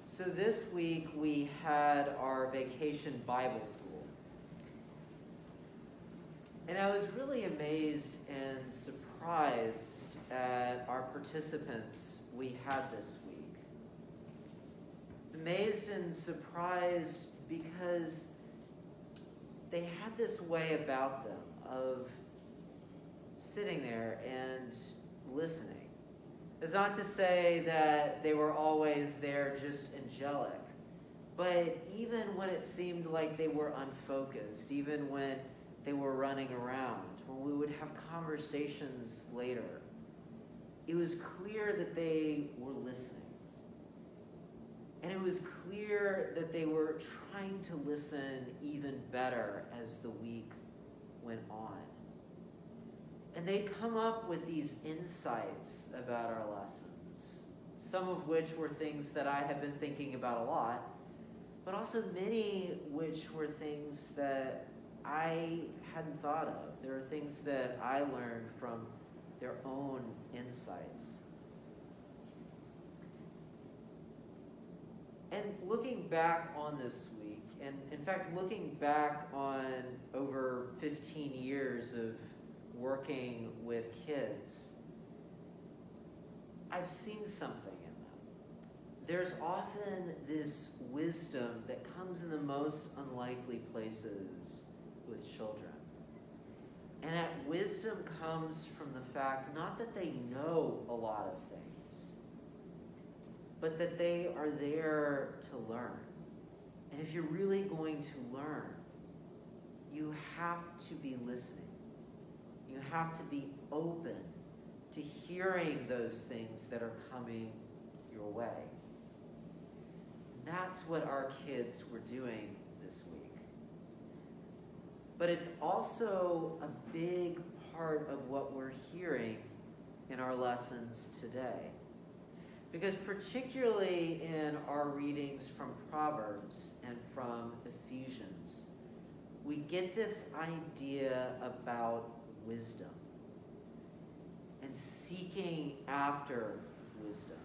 So this week we had our vacation Bible school. And I was really amazed and surprised at our participants we had this week. Amazed and surprised because they had this way about them of sitting there and listening. It's not to say that they were always there just angelic, but even when it seemed like they were unfocused, even when they were running around, when we would have conversations later, it was clear that they were listening. And it was clear that they were trying to listen even better as the week went on. And they'd come up with these insights about our lessons, some of which were things that I had been thinking about a lot, but also many which were things that I hadn't thought of. There are things that I learned from their own insights. And looking back on this week, and in fact looking back on over 15 years of working with kids, I've seen something in them. There's often this wisdom that comes in the most unlikely places with children. And that wisdom comes from the fact not that they know a lot of things, but that they are there to learn. And if you're really going to learn, you have to be listening. You have to be open to hearing those things that are coming your way. That's what our kids were doing this week. But it's also a big part of what we're hearing in our lessons today. Because particularly in our readings from Proverbs and from Ephesians, we get this idea about wisdom and seeking after wisdom,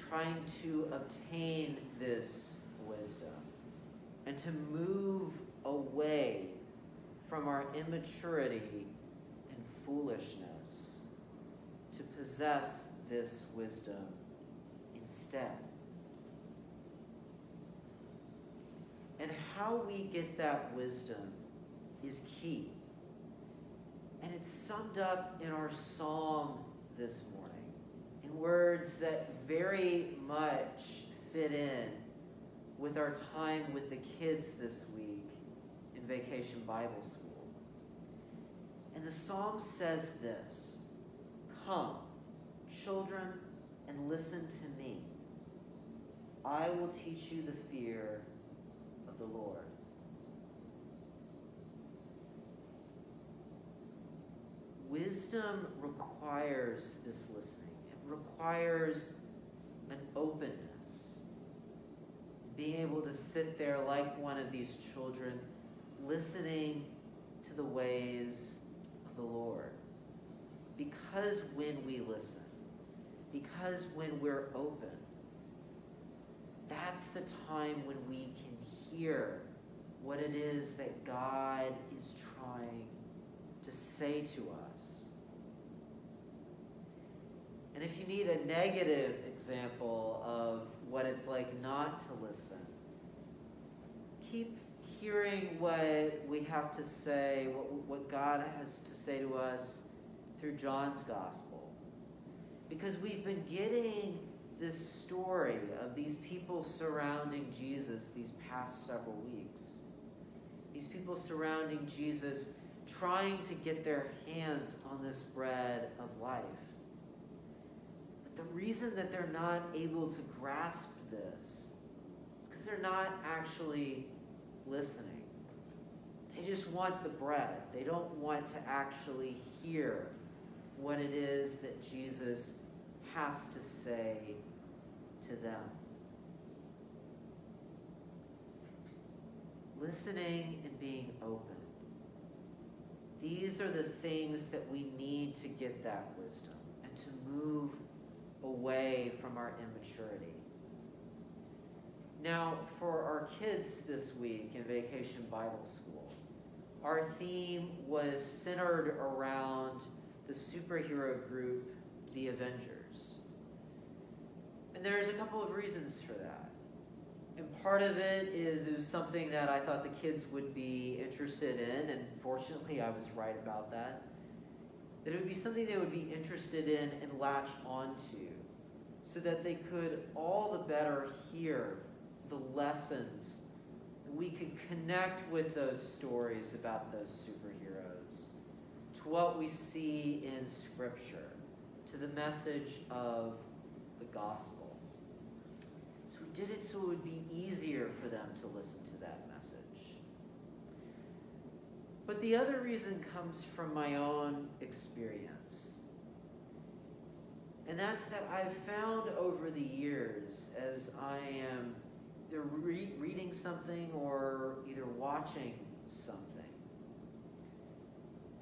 trying to obtain this wisdom and to move away from our immaturity and foolishness to possess this wisdom instead. And how we get that wisdom is key. And it's summed up in our psalm this morning in words that very much fit in with our time with the kids this week in Vacation Bible School. And the psalm says this: "Come, children, and listen to me. I will teach you the fear of the Lord." Wisdom requires this listening. It requires an openness. Being able to sit there like one of these children, listening to the ways of the Lord. Because when we listen, because when we're open, that's the time when we can hear what it is that God is trying to say to us. And if you need a negative example of what it's like not to listen, keep hearing what we have to say, what God has to say to us through John's Gospel. Because we've been getting this story of these people surrounding Jesus these past several weeks. These people surrounding Jesus trying to get their hands on this bread of life. But the reason that they're not able to grasp this is because they're not actually listening. They just want the bread. They don't want to actually hear what it is that Jesus has to say to them. Listening and being open. These are the things that we need to get that wisdom and to move away from our immaturity. Now, for our kids this week in Vacation Bible School, our theme was centered around the superhero group, the Avengers. And there's a couple of reasons for that. And part of it is something that I thought the kids would be interested in, and fortunately I was right about that. That it would be something they would be interested in and latch onto, so that they could all the better hear the lessons. We could connect with those stories about those superheroes, to what we see in Scripture, to the message of the gospel. So we did it so it would be easier for them to listen to that message. But the other reason comes from my own experience. And that's that I've found over the years, as I am either reading something or either watching something,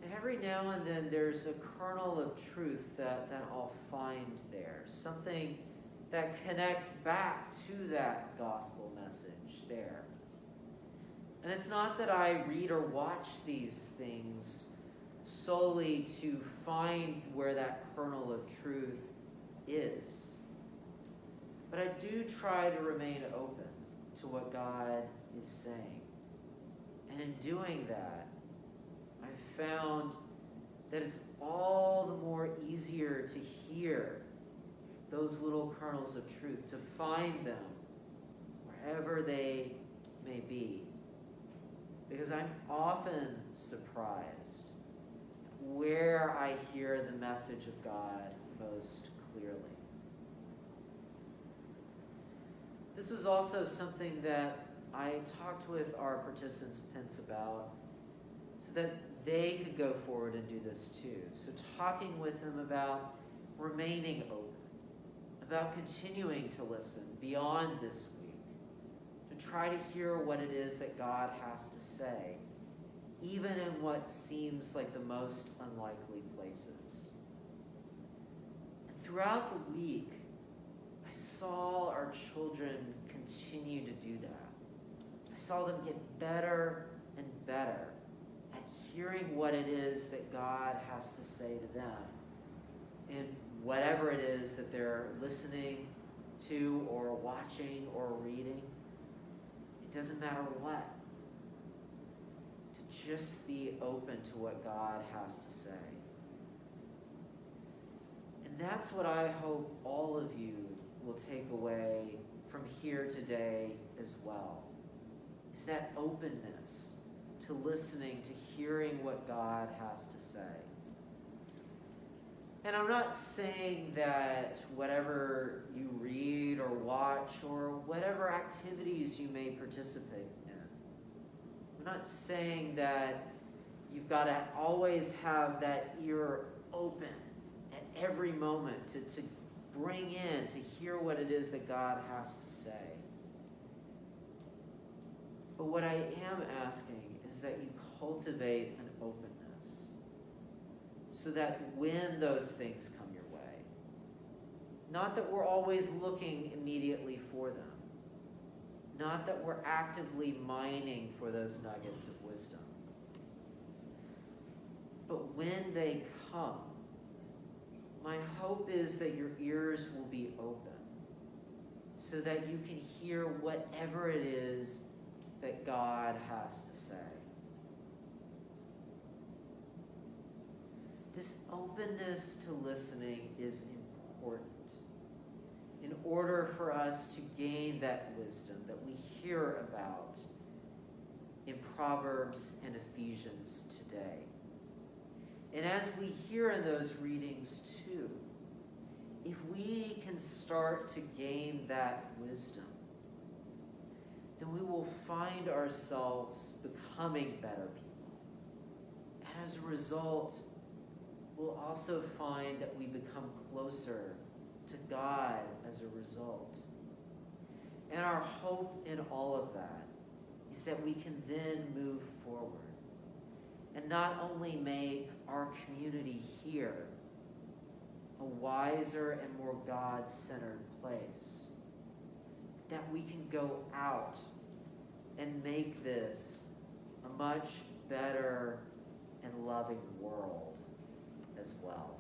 and every now and then there's a kernel of truth that I'll find there. Something that connects back to that gospel message there. And it's not that I read or watch these things solely to find where that kernel of truth is. But I do try to remain open to what God is saying. And in doing that, I've found that it's all the more easier to hear those little kernels of truth, to find them wherever they may be. Because I'm often surprised where I hear the message of God most clearly. This was also something that I talked with our participants about, so that they could go forward and do this too. So talking with them about remaining open, about continuing to listen beyond this week, to try to hear what it is that God has to say, even in what seems like the most unlikely places. And throughout the week, I saw our children continue to do that. I saw them get better and better at hearing what it is that God has to say to them in whatever it is that they're listening to or watching or reading. It doesn't matter what. To just be open to what God has to say. And that's what I hope all of you will take away from here today as well. Is that openness to listening, to hearing what God has to say. And I'm not saying that whatever you read or watch or whatever activities you may participate in, I'm not saying that you've got to always have that ear open at every moment to bring in, to hear what it is that God has to say. But what I am asking is that you cultivate an openness, so that when those things come your way, not that we're always looking immediately for them, not that we're actively mining for those nuggets of wisdom, but when they come, my hope is that your ears will be open, so that you can hear whatever it is that God has to say. This openness to listening is important in order for us to gain that wisdom that we hear about in Proverbs and Ephesians today. And as we hear in those readings too, if we can start to gain that wisdom, then we will find ourselves becoming better people. And as a result, we'll also find that we become closer to God as a result. And our hope in all of that is that we can then move forward and not only make our community here a wiser and more God-centered place, that we can go out and make this a much better and loving world as well.